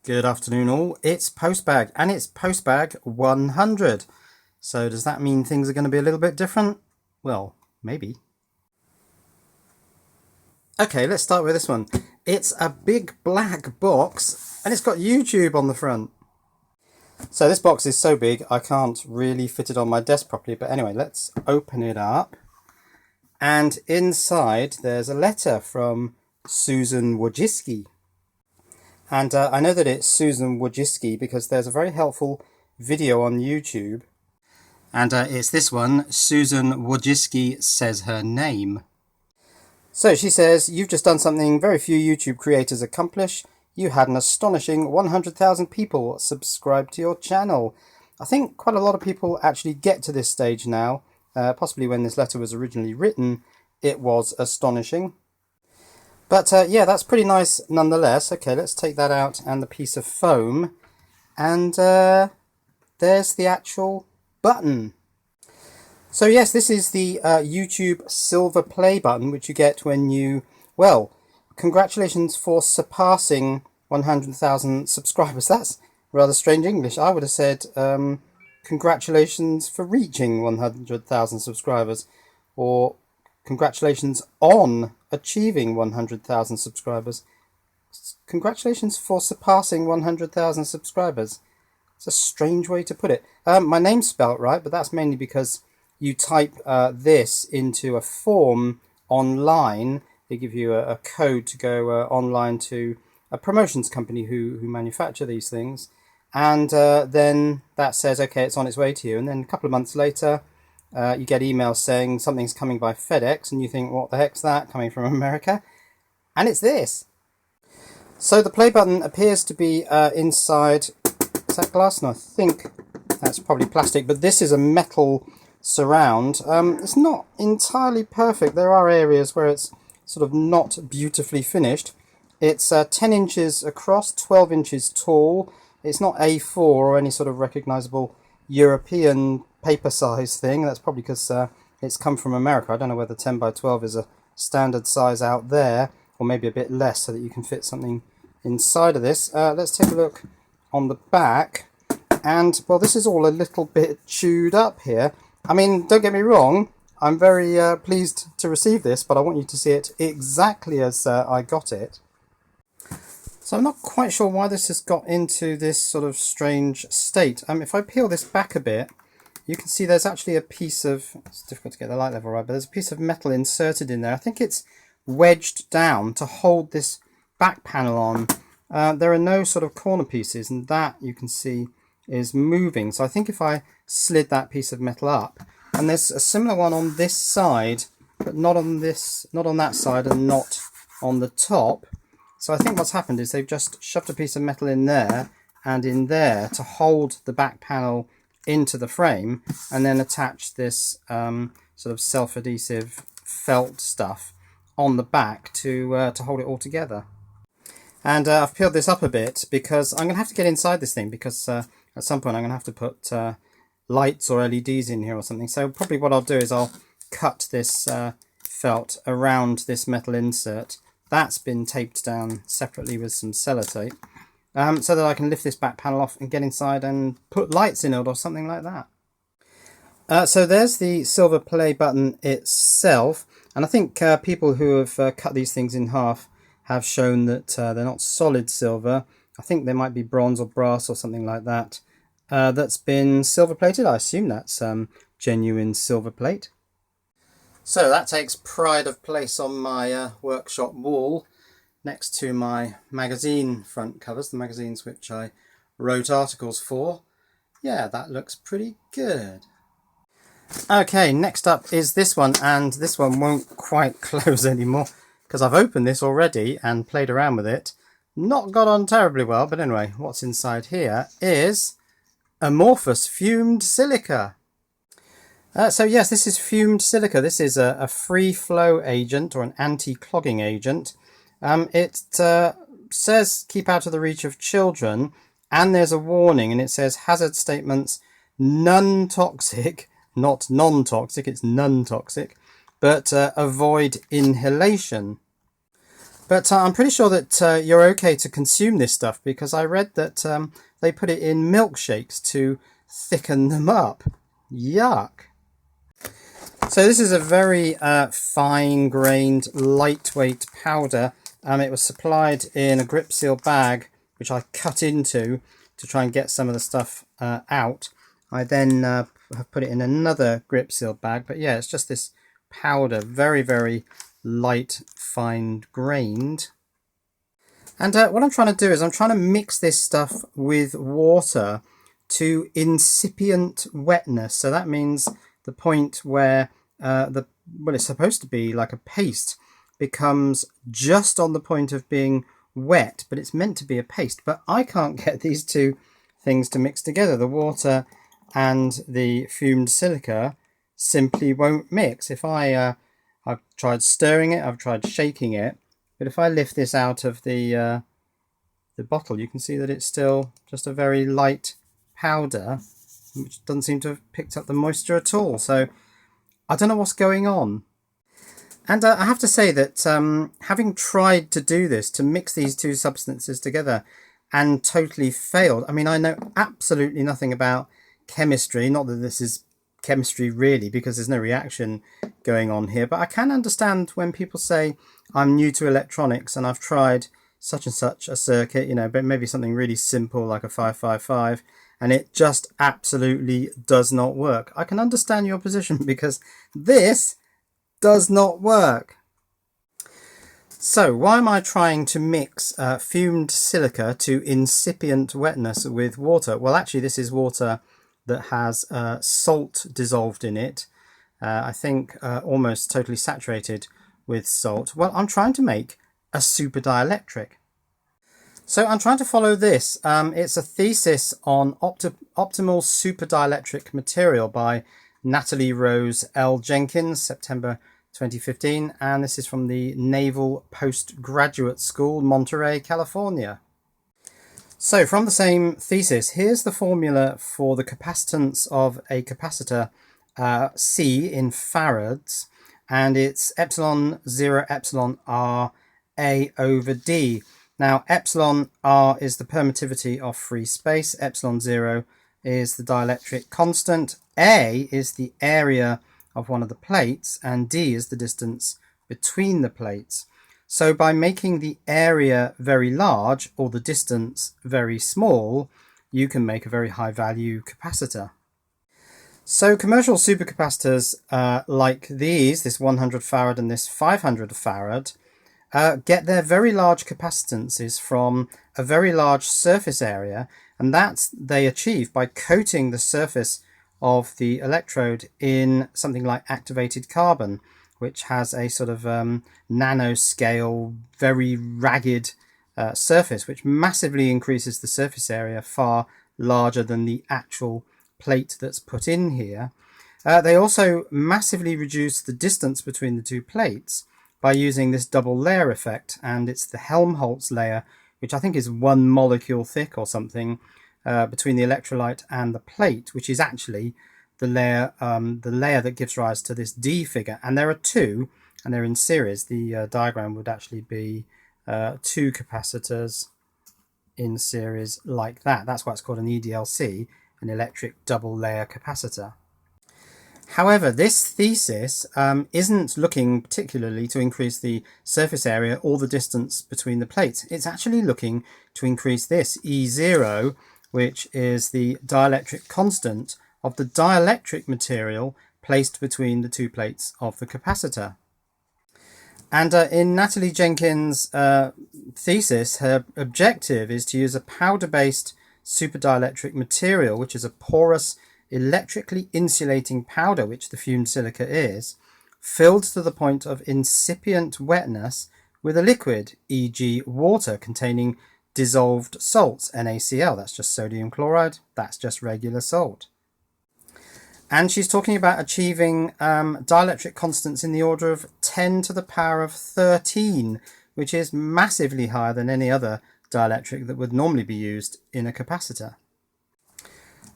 Good afternoon all, it's Postbag and it's Postbag 100. So does that mean things are going to be a little bit different? Well, maybe. Okay, let's start with this one. It's a big black box and it's got YouTube on the front. So this box is so big I can't really fit it on my desk properly, but anyway, let's open it up. And inside there's a letter from Susan Wojcicki. And I know that it's Susan Wojcicki because there's a very helpful video on YouTube. And it's this one, Susan Wojcicki says her name. So she says, you've just done something very few YouTube creators accomplish. You had an astonishing 100,000 people subscribe to your channel. I think quite a lot of people actually get to this stage now. Possibly when this letter was originally written, it was astonishing. But yeah, that's pretty nice nonetheless. Okay, let's take that out and the piece of foam. And there's the actual button. So yes, this is the YouTube silver play button, which you get when you, well, congratulations for surpassing 100,000 subscribers. That's rather strange English. I would have said congratulations for reaching 100,000 subscribers, or congratulations on achieving 100,000 subscribers. Congratulations for surpassing 100,000 subscribers. It's a strange way to put it. My name's spelt right, but that's mainly because you type this into a form online. They give you a code to go online to a promotions company who manufacture these things. And then that says, okay, it's on its way to you. And then a couple of months later, you get emails saying something's coming by FedEx, and you think, what the heck's that coming from America? And it's this. So the play button appears to be inside, is that glass? No, I think that's probably plastic, but this is a metal surround. It's not entirely perfect. There are areas where it's sort of not beautifully finished. It's 10 inches across, 12 inches tall. It's not A4 or any sort of recognizable European paper size thing. That's probably because it's come from America. I don't know whether 10 by 12 is a standard size out there, or maybe a bit less so that you can fit something inside of this. Let's take a look on the back. And well, this is all a little bit chewed up here. I mean, don't get me wrong, I'm very pleased to receive this, but I want you to see it exactly as I got it. So I'm not quite sure why this has got into this sort of strange state. If I peel this back a bit, you can see there's actually a piece of, it's difficult to get the light level right, but there's a piece of metal inserted in there. I think it's wedged down to hold this back panel on. There are no sort of corner pieces, and that you can see is moving. So I think if I slid that piece of metal up, and there's a similar one on this side, but not on this, not on that side, and not on the top. So I think what's happened is they've just shoved a piece of metal in there and in there to hold the back panel into the frame, and then attach this sort of self-adhesive felt stuff on the back to hold it all together. And I've peeled this up a bit because I'm going to have to get inside this thing, because at some point I'm going to have to put lights or LEDs in here or something. So probably what I'll do is I'll cut this felt around this metal insert. That's been taped down separately with some sellotape, so that I can lift this back panel off and get inside and put lights in it or something like that. So there's the silver play button itself, and I think people who have cut these things in half have shown that they're not solid silver. I think they might be bronze or brass or something like that. That's been silver plated. I assume that's genuine silver plate. So that takes pride of place on my workshop wall next to my magazine front covers, the magazines which I wrote articles for. Yeah, that looks pretty good. Okay, next up is this one, and this one won't quite close anymore because I've opened this already and played around with it. Not got on terribly well, but anyway, what's inside here is amorphous fumed silica. So yes, this is fumed silica. This is a free flow agent, or an anti-clogging agent. It says keep out of the reach of children, and there's a warning, and it says hazard statements, none toxic, not non-toxic, it's none toxic, but avoid inhalation. But I'm pretty sure that you're okay to consume this stuff, because I read that they put it in milkshakes to thicken them up. Yuck. So this is a very fine-grained, lightweight powder. It was supplied in a grip seal bag, which I cut into to try and get some of the stuff out. I then have put it in another grip seal bag. But yeah, it's just this powder, very, very light, fine-grained. And what I'm trying to do is I'm trying to mix this stuff with water to incipient wetness. So that means the point where well, it's supposed to be like a paste becomes just on the point of being wet, but it's meant to be a paste. But I can't get these two things to mix together. The water and the fumed silica simply won't mix. If I've tried stirring it, I've tried shaking it, but if I lift this out of the bottle, you can see that it's still just a very light powder, which doesn't seem to have picked up the moisture at all. So I don't know what's going on. And I have to say that having tried to do this, to mix these two substances together, and totally failed. I mean, I know absolutely nothing about chemistry, not that this is chemistry really, because there's no reaction going on here, but I can understand when people say, I'm new to electronics and I've tried such and such a circuit, you know, but maybe something really simple like a 555, and it just absolutely does not work. I can understand your position, because this does not work. So why am I trying to mix fumed silica to incipient wetness with water? Well, actually this is water that has salt dissolved in it. I think almost totally saturated with salt. Well, I'm trying to make a super dielectric. So I'm trying to follow this. It's a thesis on optimal super dielectric material by Natalie Rose L. Jenkins, September 2015, and this is from the Naval Postgraduate School, Monterey, California. So from the same thesis, here's the formula for the capacitance of a capacitor C in farads, and it's epsilon 0 epsilon r A over D. Now epsilon r is the permittivity of free space, epsilon 0 is the dielectric constant, A is the area of one of the plates, and D is the distance between the plates. So by making the area very large or the distance very small, you can make a very high value capacitor. So commercial supercapacitors like these, this 100 farad and this 500 farad, get their very large capacitances from a very large surface area, and that they achieve by coating the surface of the electrode in something like activated carbon, which has a sort of nanoscale, very ragged surface, which massively increases the surface area, far larger than the actual plate that's put in here. They also massively reduce the distance between the two plates by using this double layer effect, and it's the Helmholtz layer, which I think is 1 molecule thick or something between the electrolyte and the plate, which is actually the layer that gives rise to this D figure. And there are two, and they're in series. The diagram would actually be 2 capacitors in series like that. That's why it's called an EDLC, an electric double layer capacitor. However, this thesis isn't looking particularly to increase the surface area or the distance between the plates. It's actually looking to increase this E0, which is the dielectric constant of the dielectric material placed between the two plates of the capacitor. And in Natalie Jenkins' thesis, her objective is to use a powder-based superdielectric material, which is a porous, electrically insulating powder, which the fumed silica is, filled to the point of incipient wetness with a liquid, e.g. water containing dissolved salts, NaCl. That's just sodium chloride, that's just regular salt. And she's talking about achieving dielectric constants in the order of 10 to the power of 13, which is massively higher than any other dielectric that would normally be used in a capacitor.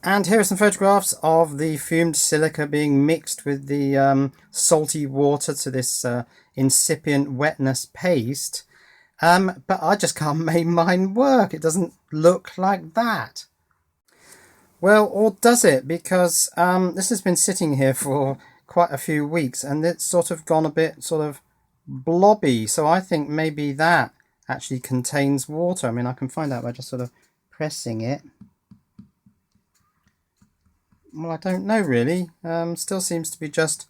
And here are some photographs of the fumed silica being mixed with the salty water to this incipient wetness paste. But I just can't make mine work. It doesn't look like that. Well, or does it? Because this has been sitting here for quite a few weeks and it's sort of gone a bit sort of blobby. So I think maybe that actually contains water. I mean, I can find out by just sort of pressing it. Well, I don't know really. Still seems to be just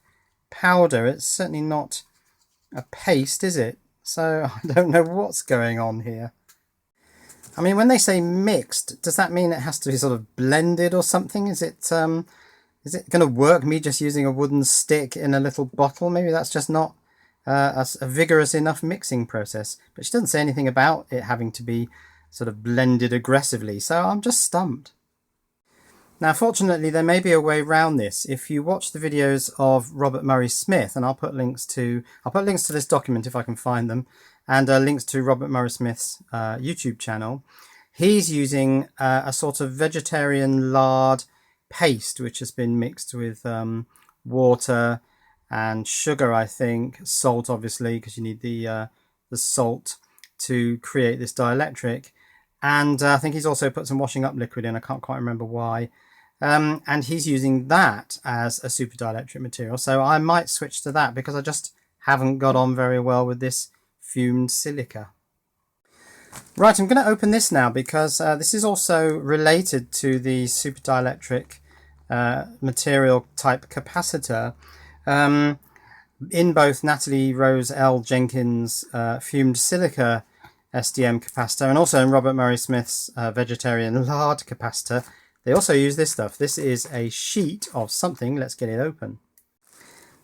powder. It's certainly not a paste, is it? So I don't know what's going on here. I mean, when they say mixed, does that mean it has to be sort of blended or something? Is it going to work, me just using a wooden stick in a little bottle? Maybe that's just not a vigorous enough mixing process. But she doesn't say anything about it having to be sort of blended aggressively, so I'm just stumped. Now, fortunately, there may be a way around this. If you watch the videos of Robert Murray Smith, and I'll put links to this document if I can find them, and links to Robert Murray Smith's YouTube channel. He's using a sort of vegetarian lard paste, which has been mixed with water and sugar, I think, salt, obviously, because you need the salt to create this dielectric. And I think he's also put some washing up liquid in. I can't quite remember why. And he's using that as a super dielectric material. So I might switch to that because I just haven't got on very well with this fumed silica. Right, I'm going to open this now because this is also related to the super dielectric material type capacitor. In both Natalie Rose L. Jenkins' fumed silica SDM capacitor and also in Robert Murray Smith's vegetarian lard capacitor, they also use this stuff. This is a sheet of something. Let's get it open.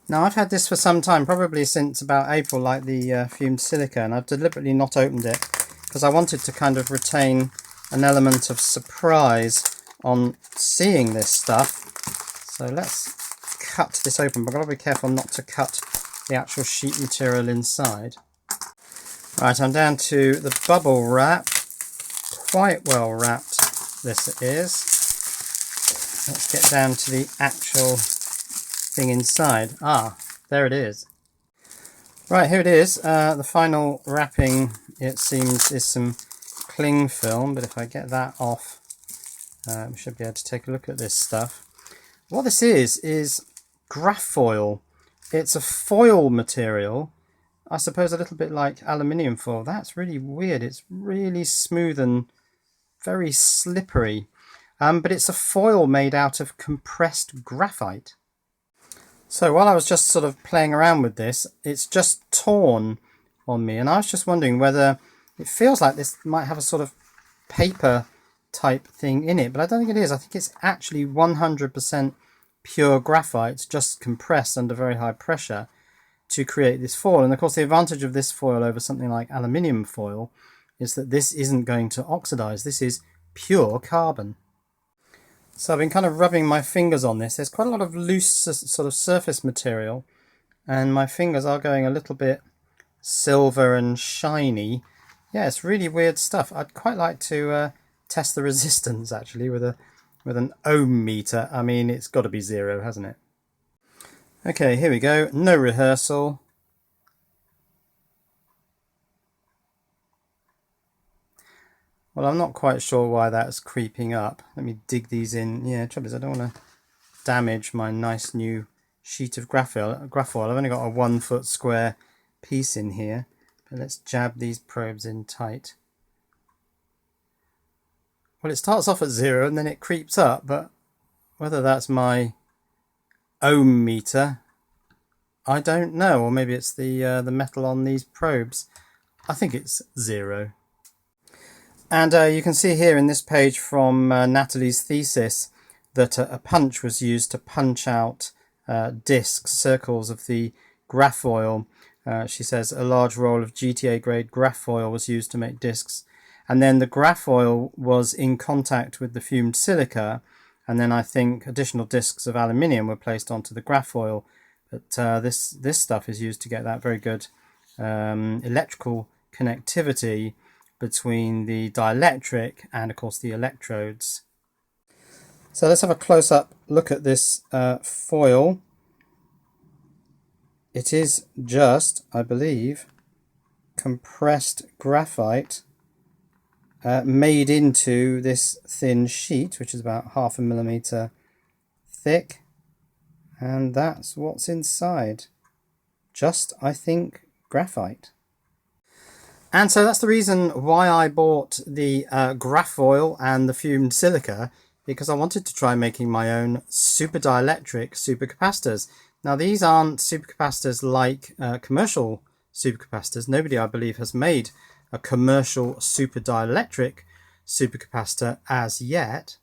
Now, I've had this for some time, probably since about April, like the fumed silica, and I've deliberately not opened it because I wanted to kind of retain an element of surprise on seeing this stuff. So let's cut this open, but I've got to be careful not to cut the actual sheet material inside. Right, I'm down to the bubble wrap. Quite well wrapped this is. Let's get down to the actual thing inside. Ah, there it is. Right, here it is. The final wrapping, it seems, is some cling film, but if I get that off, we should be able to take a look at this stuff. What this is grafoil. It's a foil material, I suppose a little bit like aluminium foil. That's really weird. It's really smooth and very slippery. But it's a foil made out of compressed graphite. So while I was just sort of playing around with this, it's just torn on me. And I was just wondering whether it feels like this might have a sort of paper type thing in it. But I don't think it is. I think it's actually 100% pure graphite, just compressed under very high pressure to create this foil. And of course the advantage of this foil over something like aluminium foil is that this isn't going to oxidize. This is pure carbon. So I've been kind of rubbing my fingers on this. There's quite a lot of loose sort of surface material and my fingers are going a little bit silver and shiny. Yeah, it's really weird stuff. I'd quite like to test the resistance actually with an ohm meter. I mean, it's got to be 0, hasn't it? Okay, here we go. No rehearsal. Well, I'm not quite sure why that's creeping up. Let me dig these in. Yeah, trouble is I don't want to damage my nice new sheet of graphite. I've only got a 1 foot square piece in here. But let's jab these probes in tight. Well, it starts off at 0 and then it creeps up, but whether that's my ohm meter, I don't know. Or maybe it's the metal on these probes. I think it's 0. And you can see here in this page from Natalie's thesis that a punch was used to punch out discs, circles of the grafoil. She says a large roll of GTA grade grafoil was used to make discs. And then the grafoil was in contact with the fumed silica. And then I think additional discs of aluminium were placed onto the grafoil. But this stuff is used to get that very good electrical connectivity between the dielectric and of course the electrodes. So let's have a close-up look at this foil. It is just, I believe, compressed graphite made into this thin sheet, which is about 0.5 millimeter thick, and that's what's inside. Just, I think, graphite. And so that's the reason why I bought the grafoil and the fumed silica, because I wanted to try making my own super dielectric supercapacitors. Now these aren't supercapacitors like commercial supercapacitors. Nobody, I believe, has made a commercial super dielectric supercapacitor as yet.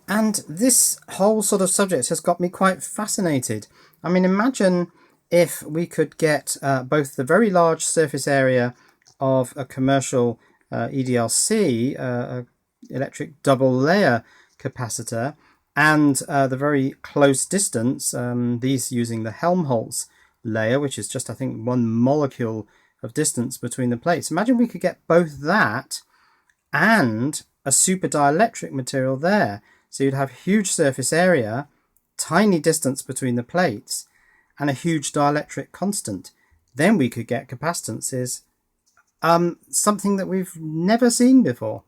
And this whole sort of subject has got me quite fascinated. I mean, imagine if we could get both the very large surface area of a commercial EDLC, electric double layer capacitor, and the very close distance, these using the Helmholtz layer, which is just, I think, 1 molecule of distance between the plates. Imagine we could get both that and a super dielectric material there. So you'd have huge surface area, tiny distance between the plates, and a huge dielectric constant. Then we could get capacitances, something that we've never seen before.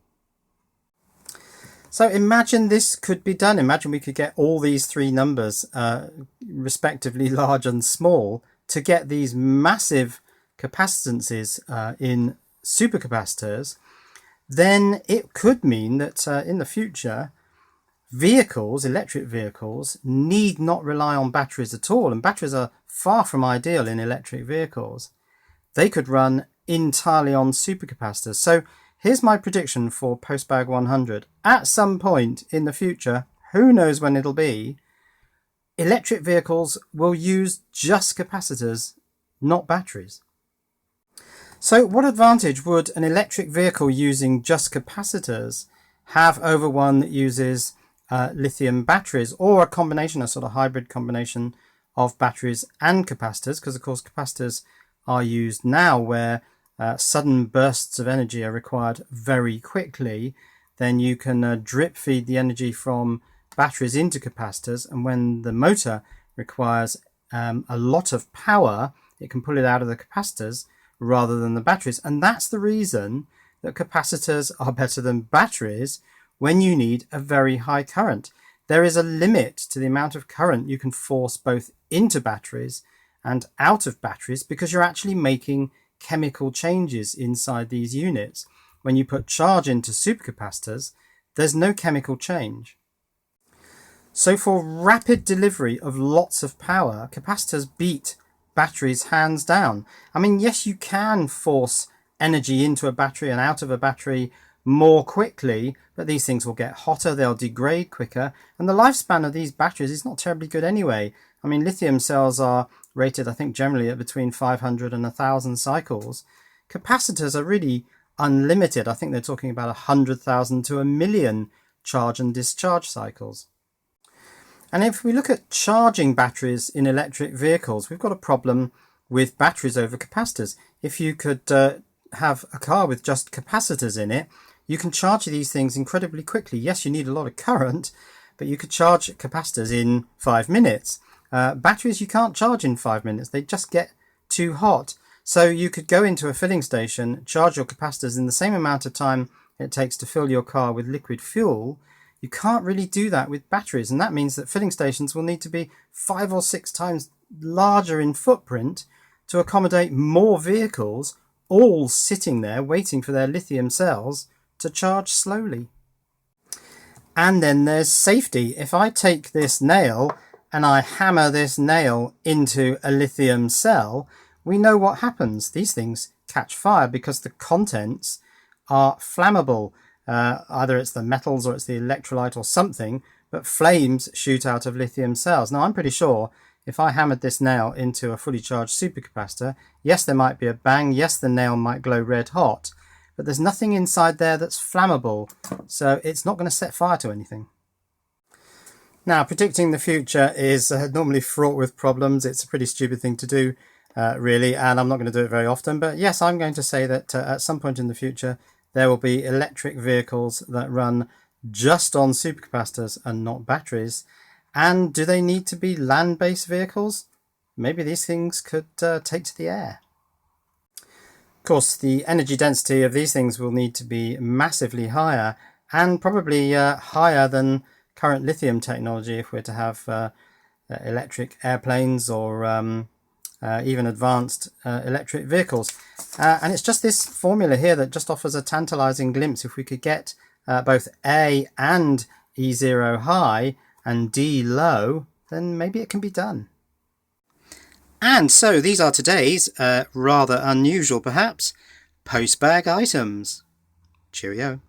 So imagine this could be done. Imagine we could get all these three numbers, respectively large and small, to get these massive capacitances in supercapacitors. Then it could mean that in the future, vehicles, electric vehicles, need not rely on batteries at all, and batteries are far from ideal in electric vehicles. They could run entirely on supercapacitors. So here's my prediction for Postbag 100. At some point in the future, who knows when it'll be, electric vehicles will use just capacitors, not batteries. So what advantage would an electric vehicle using just capacitors have over one that uses lithium batteries, or a combination, a sort of hybrid combination of batteries and capacitors? Because of course capacitors are used now where sudden bursts of energy are required very quickly. Then you can drip feed the energy from batteries into capacitors, and when the motor requires a lot of power, it can pull it out of the capacitors rather than the batteries. And that's the reason that capacitors are better than batteries when you need a very high current. There is a limit to the amount of current you can force both into batteries and out of batteries, because you're actually making chemical changes inside these units. When you put charge into supercapacitors, there's no chemical change. So for rapid delivery of lots of power, capacitors beat batteries hands down. I mean, yes, you can force energy into a battery and out of a battery more quickly, but these things will get hotter, they'll degrade quicker, and the lifespan of these batteries is not terribly good anyway. I mean, lithium cells are rated, I think, generally at between 500 and 1,000 cycles. Capacitors are really unlimited. I think they're talking about 100,000 to 1,000,000 charge and discharge cycles. And if we look at charging batteries in electric vehicles, we've got a problem with batteries over capacitors. If you could have a car with just capacitors in it, you can charge these things incredibly quickly. Yes, you need a lot of current, but you could charge capacitors in 5 minutes. Batteries you can't charge in 5 minutes. They just get too hot. So you could go into a filling station, charge your capacitors in the same amount of time it takes to fill your car with liquid fuel. You can't really do that with batteries, and that means that filling stations will need to be 5 or 6 times larger in footprint to accommodate more vehicles, all sitting there waiting for their lithium cells to charge slowly. And then there's safety. If I take this nail and I hammer this nail into a lithium cell, we know what happens. These things catch fire because the contents are flammable. Either it's the metals or it's the electrolyte or something, but flames shoot out of lithium cells. Now, I'm pretty sure if I hammered this nail into a fully charged supercapacitor, yes, there might be a bang, yes, the nail might glow red hot, but there's nothing inside there that's flammable, so it's not going to set fire to anything. Now, predicting the future is normally fraught with problems. It's a pretty stupid thing to do, really, and I'm not going to do it very often, but yes, I'm going to say that at some point in the future, there will be electric vehicles that run just on supercapacitors and not batteries. And do they need to be land-based vehicles? Maybe these things could take to the air. Of course, the energy density of these things will need to be massively higher, and probably higher than current lithium technology if we're to have electric airplanes or even advanced electric vehicles. And it's just this formula here that just offers a tantalizing glimpse. If we could get both A and E0 high and D low, then maybe it can be done. And so these are today's, rather unusual perhaps, postbag items. Cheerio.